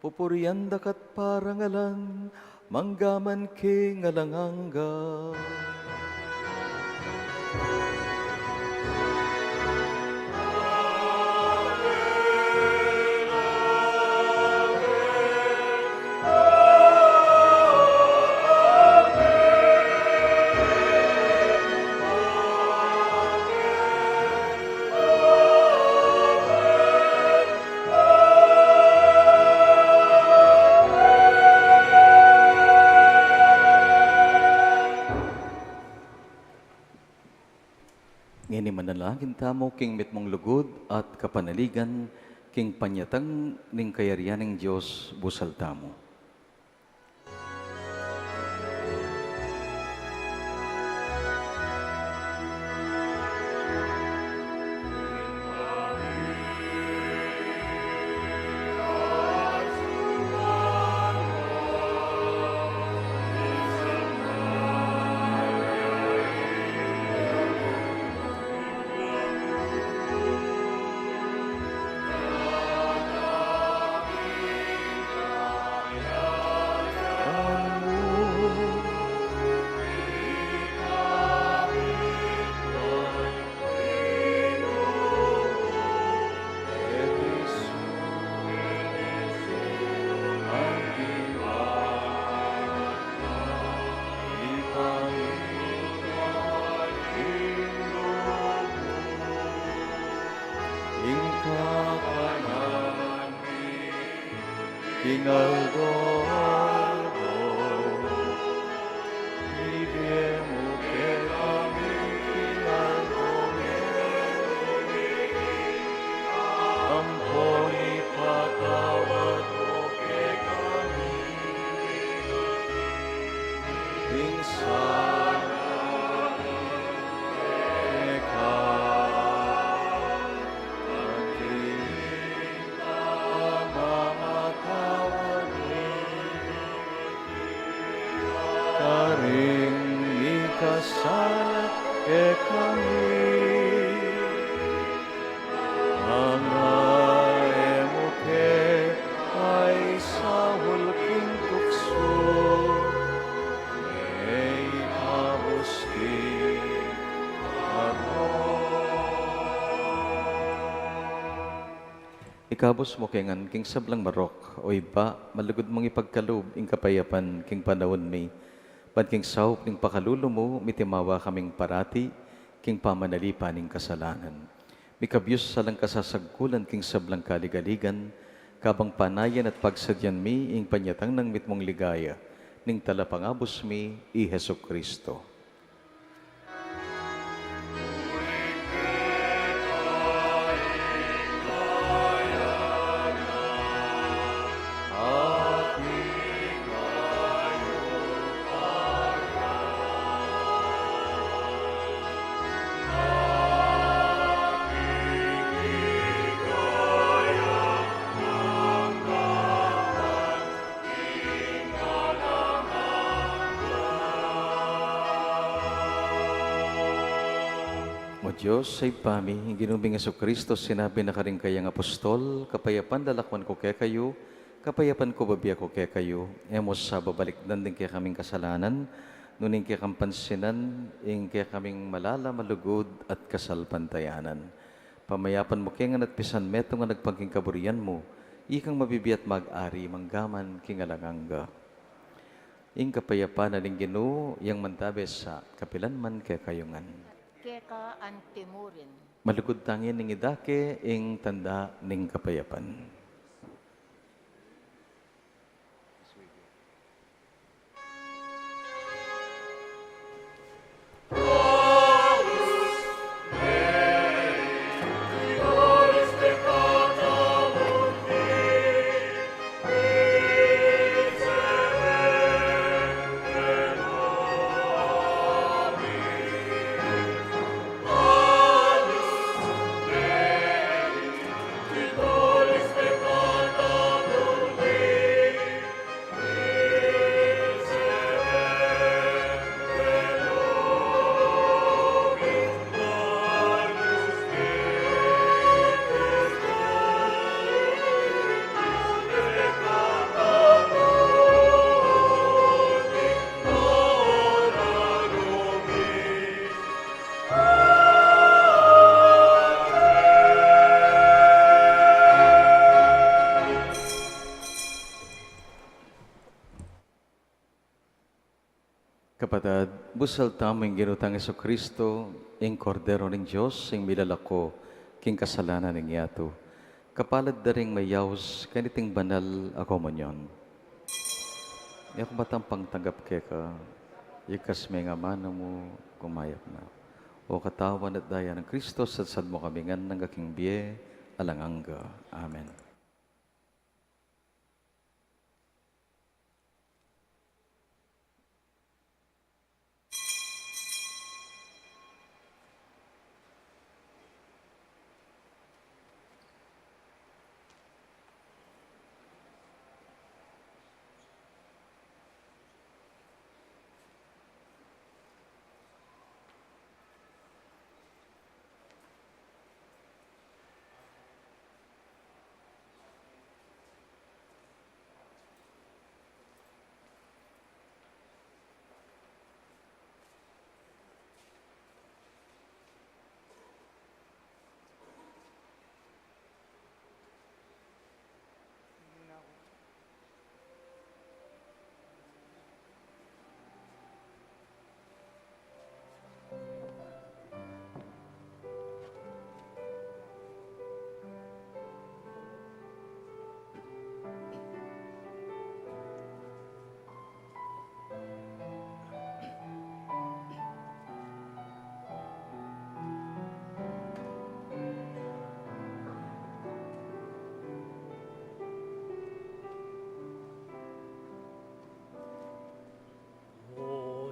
pupurian dakat parangalan, manggaman king alanganga. Ngini manalangin tamo king mitmong lugod at kapanaligan king panyatang ning kayarianing Diyos busal tamo. Ikabos mo kengan king sablang marok, o iba, malugod mong ipagkaloob ing kapayapan king panahon may, pan king saup ning pakalulo mo, mitimawa kaming parati, king pamanalipan ning kasalanan. Mikabyos salang kasasagkulan king sablang kaligaligan, kabang panayan at pagsadyan mi, ing panyatang ng mitmong ligaya, ning talapangabos mi, i Hesu Kristo. Diyos ay pami, ginubing Jesucristo, sinabi na karing kayang apostol, kapayapan lalakwan ko kaya kayo, kapayapan ko babiya ko kaya kayo, emos sa babalik din kaya kaming kasalanan, nuning kaya kampansinan, ing kaya kaming malala, malugod at kasalpantayanan. Pamayapan mo kaya nga natpisan meto nga nagpagking kaburian mo, ikang mabibiyat mag-ari manggaman kingalanganga. Ing kapayapan na ning Ginoo, yang mantabes sa kapilan man kaya kayungan. Keka antimurin. Malugod tangin ning idake, ing tanda ning kapayapan. Kapatid, busal tamo yung ginutang Yesu Kristo, ing kordero ng Diyos, ing milalako, king kasalanan ng yato. Kapalad da ring mayaws, kaniting banal a komunyon. Iyak batang pangtanggap ka, ikas may nga mana mo, kumayak na. O katawan at daya ng Kristo, sadsad mo kami ngan ng aking biye, alanganga. Amen.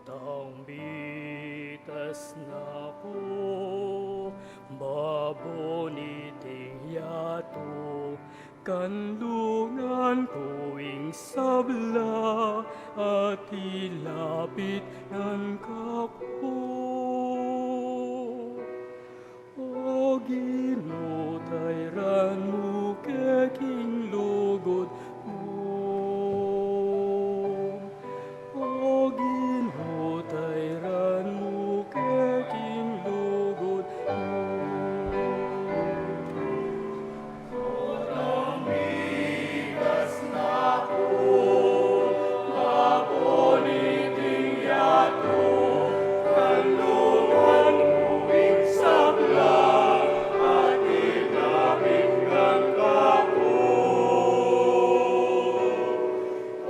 Utang bitas na po, baboniting yato, kanlungan ko'ing sabla, at ilapit ng kapo. O ginutayran mo keking lugod mo. O ginutayran mo keking lugod mo. Utang bigas na po, baboniting yato, kanlungan ko'ing sabla, at ilapit ng kapo.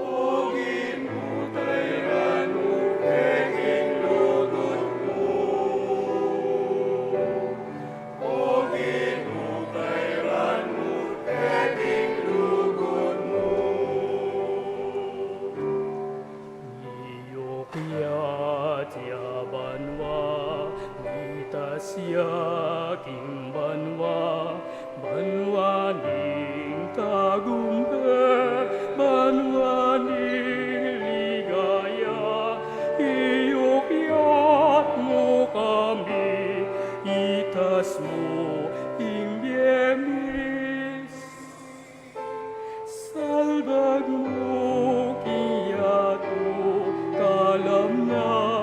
O ginutayran mo keking lugod mo. O ginutayran mo keking lugod mo. Iyokiyat ya banwa, mitas yaking banwa, banwa ning tagumpe, banwa ning ligaya. Iyokiyat mo kami, itas mo imbiemis. Salbag mo kiyato, kalam na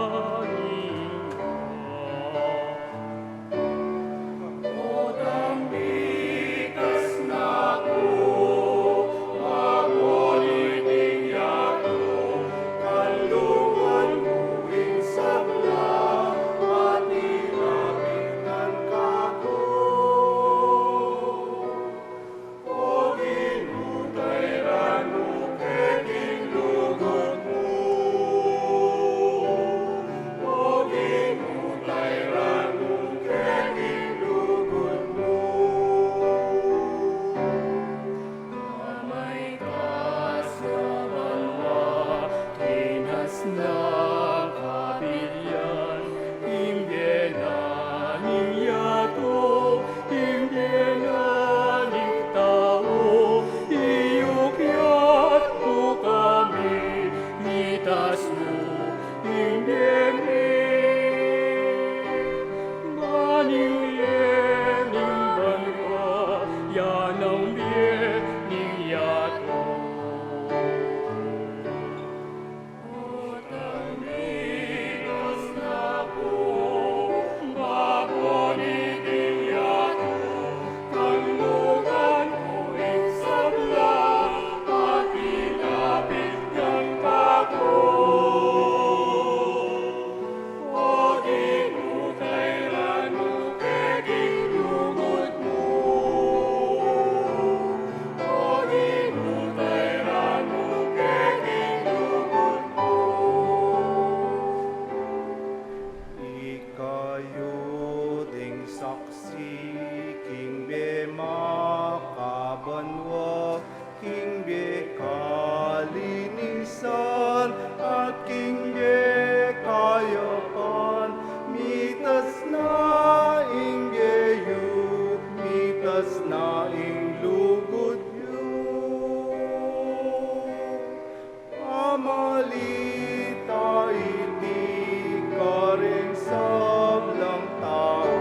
kalinisan at kingge kayapan, mitas na inggeyut, mitas na inglugod amalita iti karing sablang tao.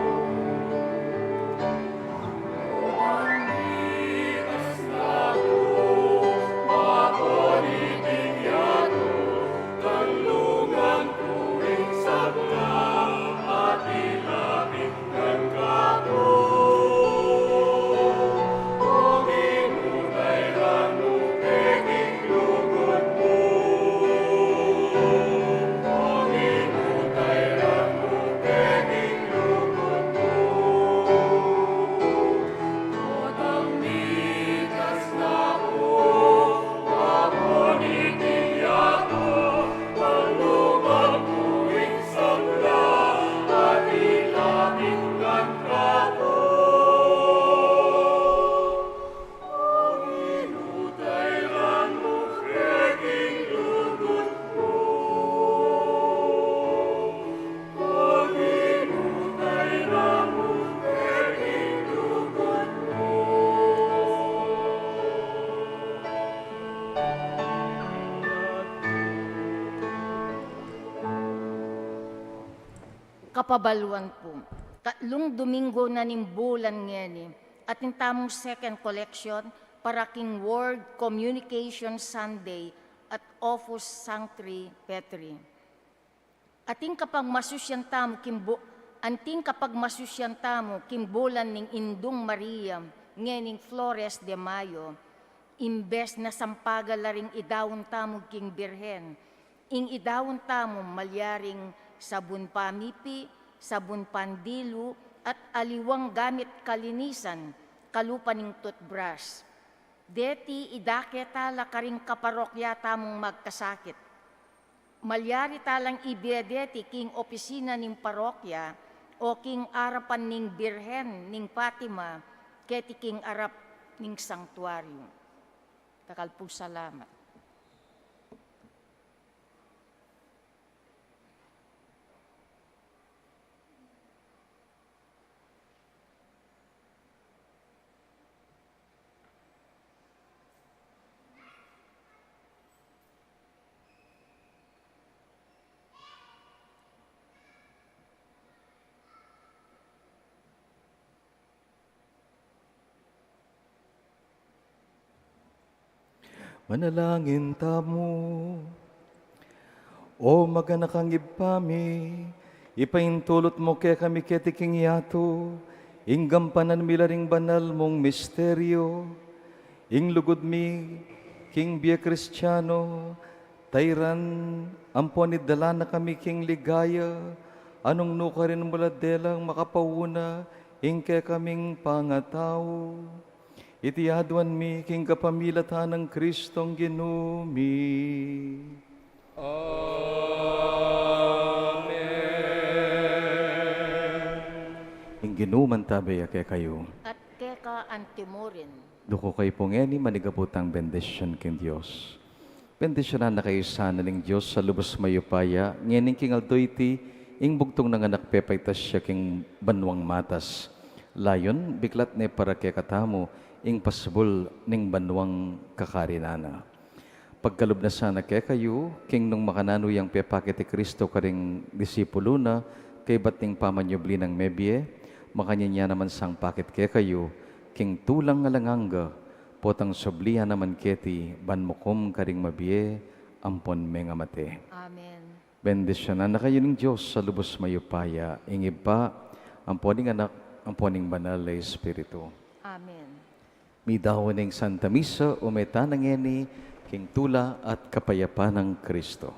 Kapabaluan po, 3 Domingo na nimbulan ngeni, at yung tamong second collection para King World Communication Sunday at Opus Sancti Petri. Anting kapag masusyan tamo kimbulan ning Indung Maria ngening Flores de Mayo, imbes na sampagal laring idawon tamo king Birhen, ing idawon tamo malyaring sabon pamipi, sabon pandilu, at aliwang gamit kalinisan, kalupaning toothbrush. Deti idake tala karing kaparokya tamong magkasakit. Malyari talang ibedeti king opisina ning parokya o king arapan ning Birhen ning Fatima keti king arap ning sanktuaryo. Kakalpong salamat. Manalangin tamo. O maganakang ibpami, ipaintulot mo kaya kami ketiking yato, inggampanan milaring banal mong misteryo, ing lugod mi, king Bia Kristiyano, tayran, amponid dala na kami king ligaya, anong nuka rin mula delang makapawuna, ing kaya kaming pangataw. Itiadwan mi king kapamilatan ng Kristong ginumi. Ing ginuman tabay kay kayo. At keka antimorin. Duko kayo pong eni manigabutang bendisyon king Diyos. Bendisyonan na kayo sana ning Diyos sa lubos mayupaya, ngening king aldoyti, ing bugtong ng anak pepaytas siya king banwang matas. Layon, biklat ne para kay katamo, ing pasbol ning banwang kakarinana. Pagkalub na sana kay kayo, king nung makanano yang pepakiti Kristo karing disipulo na, kay bating pamanyubli ng mebye, makanya naman sang pakit kay kayo, king tulang nga langanga, potang sublihan naman keti, banmukom karing mabye, ampon menga mate. Amen. Bendisyonan na kayo ng Diyos sa lubos mayupaya, ingib pa, amponing anak, amponing banal na Espiritu. Amen. Midawaning Santa Misa, umeta ng eni, king tula at kapayapa ng Kristo.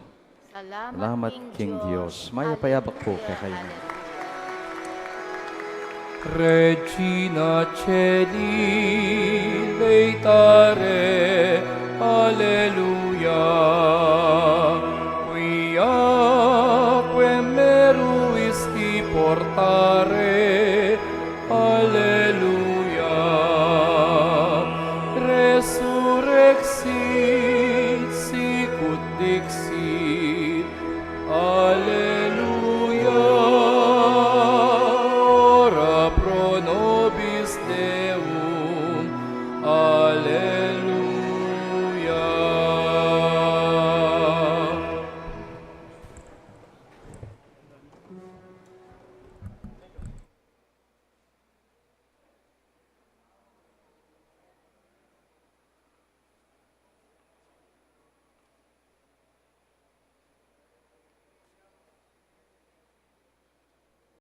Salamat, King Diyos. Maya payabak po kay kayo. Regina Celi, leitare, alleluia.